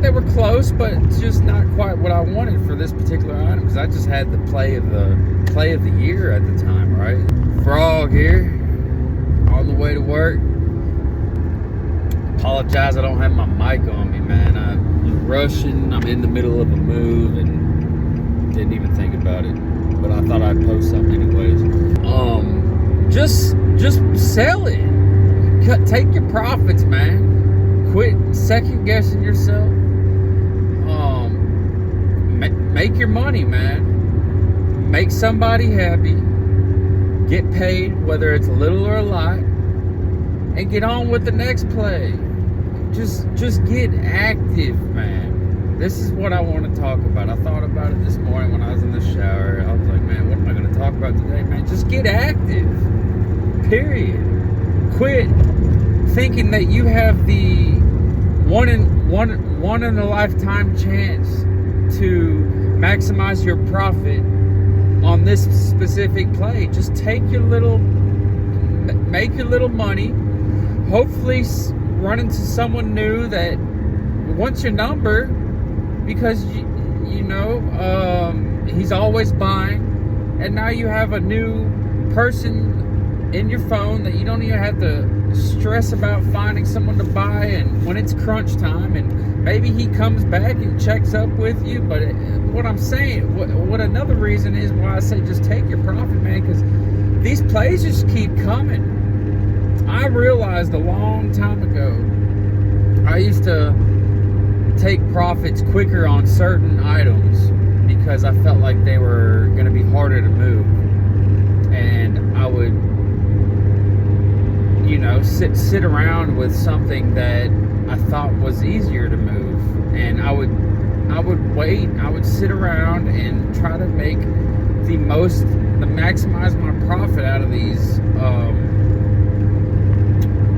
they were close, but just not quite what I wanted for this particular item, because I just had the play of the year at the time, right? Frog here, on the way to work. Apologize, I don't have my mic on me, man. I'm rushing. I'm in the middle of a move and didn't even think about it, but I thought I'd post something anyways. Just sell it. Take your profits, man. Quit second guessing yourself. Make your money, man. Make somebody happy. Get paid, whether it's a little or a lot, and get on with the next play. Just get active, man. This is what I want to talk about. I thought about it this morning when I was in the shower. I was like, man, what am I going to talk about today, man? Just get active. Period. Quit thinking that you have the one in a lifetime chance to maximize your profit on this specific play. Just make your little money. Hopefully run into someone new that wants your number, because he's always buying, and now you have a new person in your phone that you don't even have to stress about finding someone to buy, and when it's crunch time, and maybe he comes back and checks up with you. But what I'm saying, what another reason is why I say just take your profit, man, because these plays just keep coming. I realized a long time ago, I used to take profits quicker on certain items because I felt like they were going to be harder to move, and I would sit around with something that I thought was easier to move, and I would wait. I would sit around and try to make maximize my profit out of these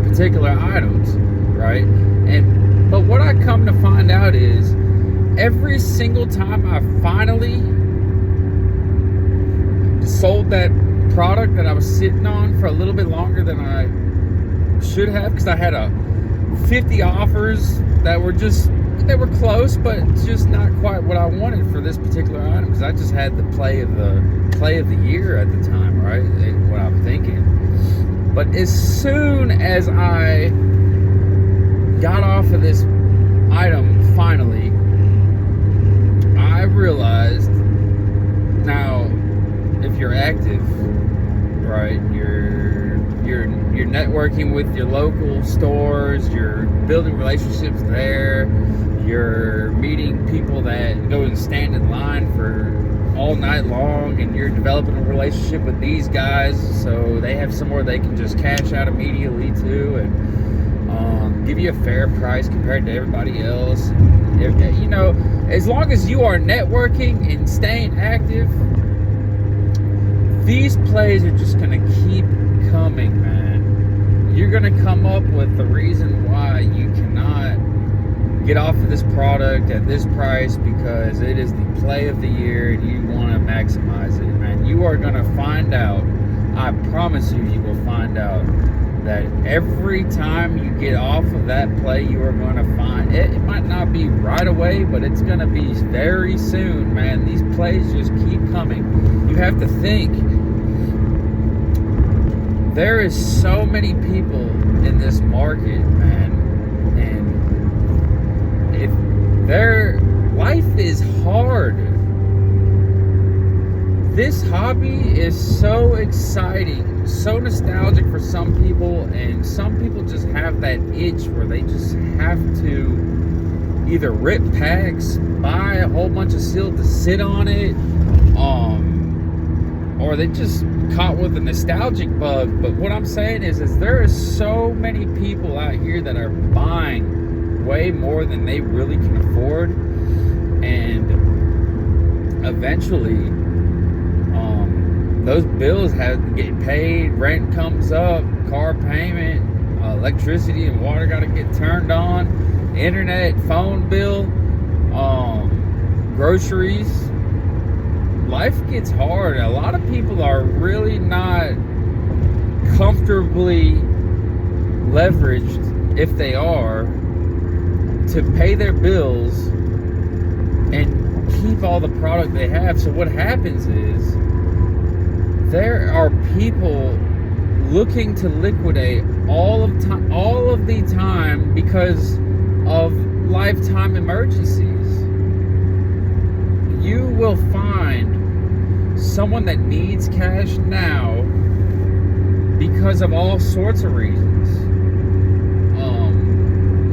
particular items, right? But what I come to find out is every single time I finally sold that product that I was sitting on for a little bit longer than I should have, because I had 50 offers that were close, but just not quite what I wanted for this particular item, because I just had the play of the year at the time, right? What I'm thinking. But as soon as I got off of this item finally, I realized, now if you're active, right, you're networking with your local stores, you're building relationships there, you're meeting people that go and stand in line for all night long, and you're developing a relationship with these guys so they have somewhere they can just cash out immediately too, and give you a fair price compared to everybody else. As long as you are networking and staying active, these plays are just going to keep coming, man. You're going to come up with the reason why you cannot get off of this product at this price, because it is the play of the year and you want to maximize it, man. You are going to find out, I promise you will find out, that every time you get off of that play, you are going to find it. It might not be right away, but it's going to be very soon, man. These plays just keep coming. You have to think, there is so many people in this market, man, and their life is hard. This hobby is so exciting, so nostalgic for some people, and some people just have that itch where they just have to either rip packs, buy a whole bunch of seal to sit on it, or they just caught with a nostalgic bug. But what I'm saying is there are so many people out here that are buying way more than they really can afford, and eventually those bills have to get paid, rent comes up, car payment, electricity and water got to get turned on, internet, phone bill, groceries. Life gets hard. A lot of people are really not comfortably leveraged, if they are, to pay their bills and keep all the product they have. So what happens is there are people looking to liquidate all of the time because of lifetime emergencies. You will find someone that needs cash now because of all sorts of reasons.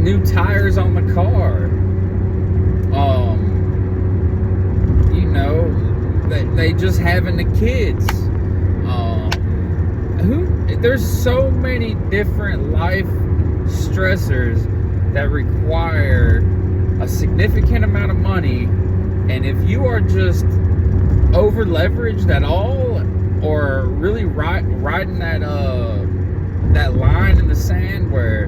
New tires on the car. They just having the kids. There's so many different life stressors that require a significant amount of money, and if you are just over leveraged at all, or really riding that line in the sand where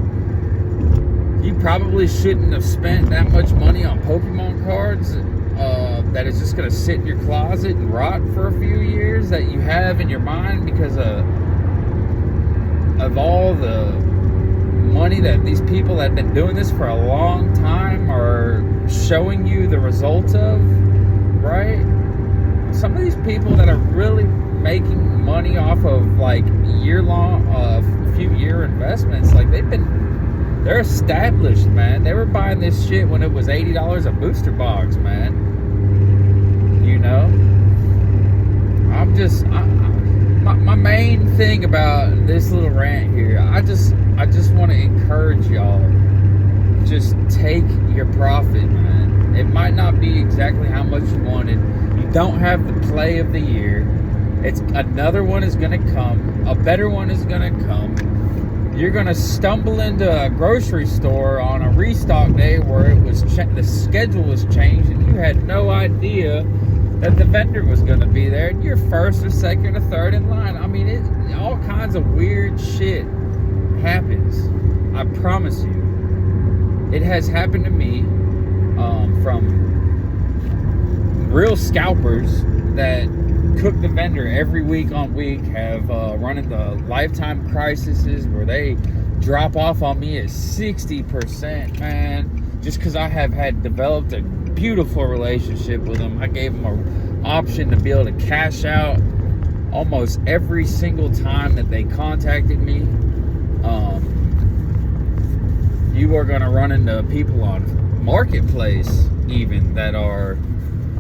you probably shouldn't have spent that much money on Pokemon cards that is just going to sit in your closet and rot for a few years, that you have in your mind because of all the money that these people that have been doing this for a long time are showing you the results of, right? Some of these people that are really making money off of like few year investments, like they're established, man. They were buying this shit when it was $80 a booster box, man. My main thing about this little rant here, I just want to encourage y'all, just take your profit, man. It might not be exactly how much you wanted. You don't have the play of the year. Another one is going to come. A better one is going to come. You're going to stumble into a grocery store on a restock day where the schedule was changed and you had no idea that the vendor was going to be there. And you're first or second or third in line. I mean, all kinds of weird shit happens. I promise you. It has happened to me from real scalpers that cook the vendor every week on week, have run into lifetime crises where they drop off on me at 60%, man, just because I have developed a beautiful relationship with them. I gave them an option to be able to cash out almost every single time that they contacted me. You are going to run into people on Marketplace even that are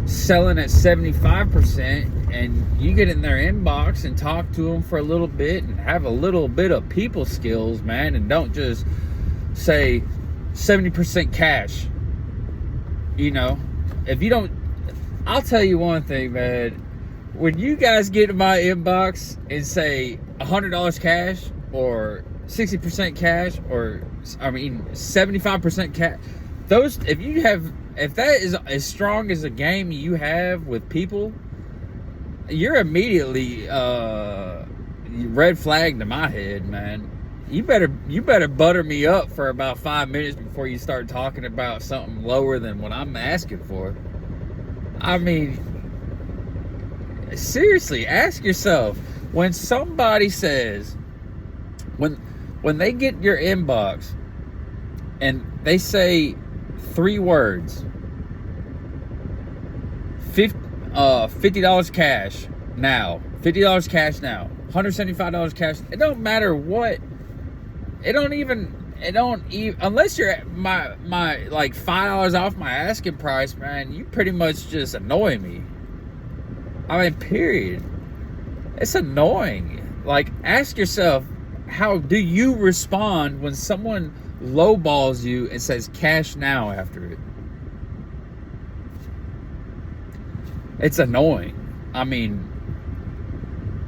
selling at 75%, and you get in their inbox and talk to them for a little bit and have a little bit of people skills, man, and don't just say 70% cash. If you don't, I'll tell you one thing, man. When you guys get in my inbox and say $100 cash or 60% cash, or 75% cash, if that is as strong as a game you have with people, you're immediately red flag to my head, man. You better butter me up for about 5 minutes before you start talking about something lower than what I'm asking for. I mean, seriously, ask yourself, when somebody says, when they get your inbox and they say 3 words, $50 cash now, $50 cash now, $175 cash, it don't matter what, it don't even unless you're my like $5 off my asking price, man, you pretty much just annoy me. I mean, period. It's annoying. Like, ask yourself, how do you respond when someone lowballs you and says cash now after it? It's annoying. I mean,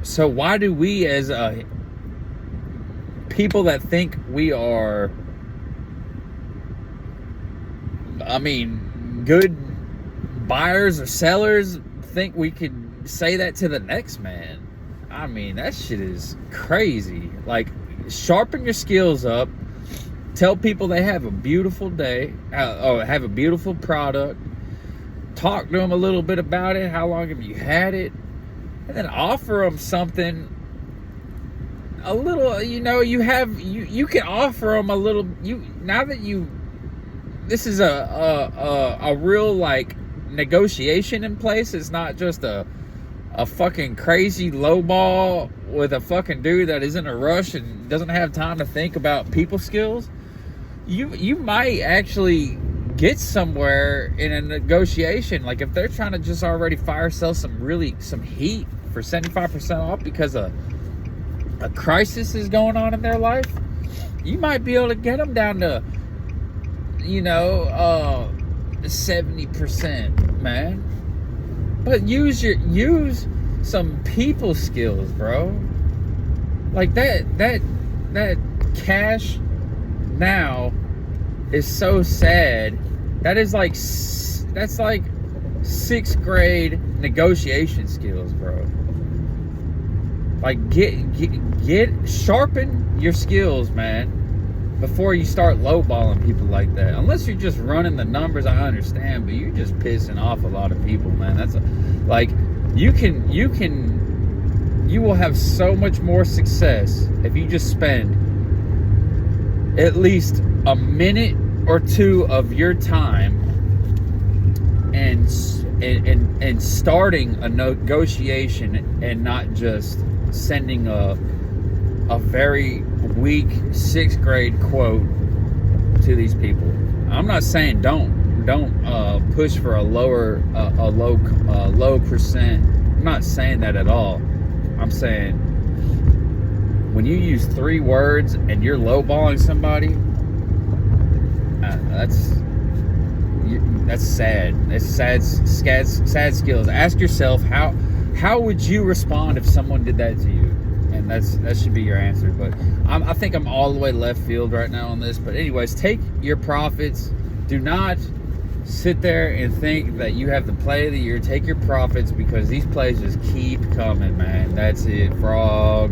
so why do we as people that think we are, good buyers or sellers, think we could say that to the next man? I mean, that shit is crazy. Like, sharpen your skills up. Tell people they have a beautiful day, or have a beautiful product. Talk to them a little bit about it. How long have you had it? And then offer them something a little, you can offer them a little, now that this is a real like negotiation in place. It's not just a fucking crazy lowball with a fucking dude that is in a rush and doesn't have time to think about people skills. You might actually get somewhere in a negotiation. Like if they're trying to just already fire sell some heat for 75% off because a crisis is going on in their life, you might be able to get them down to 70%, man. But use some people skills, bro. Like that cash now is so sad. That's like 6th grade negotiation skills, bro. Like sharpen your skills, man, before you start lowballing people like that. Unless you're just running the numbers, I understand, but you're just pissing off a lot of people, man. You will have so much more success if you just spend at least a minute or two of your time and starting a negotiation, and not just sending a very weak 6th grade quote to these people. I'm not saying don't push for a low percent. I'm not saying that at all. I'm saying when you use 3 words and you're lowballing somebody, that's sad. It's sad skills. Ask yourself how would you respond if someone did that to you? And that should be your answer. But I think I'm all the way left field right now on this. But anyways, take your profits. Do not sit there and think that you have the play of the year. Take your profits, because these plays just keep coming, man. That's it, frog.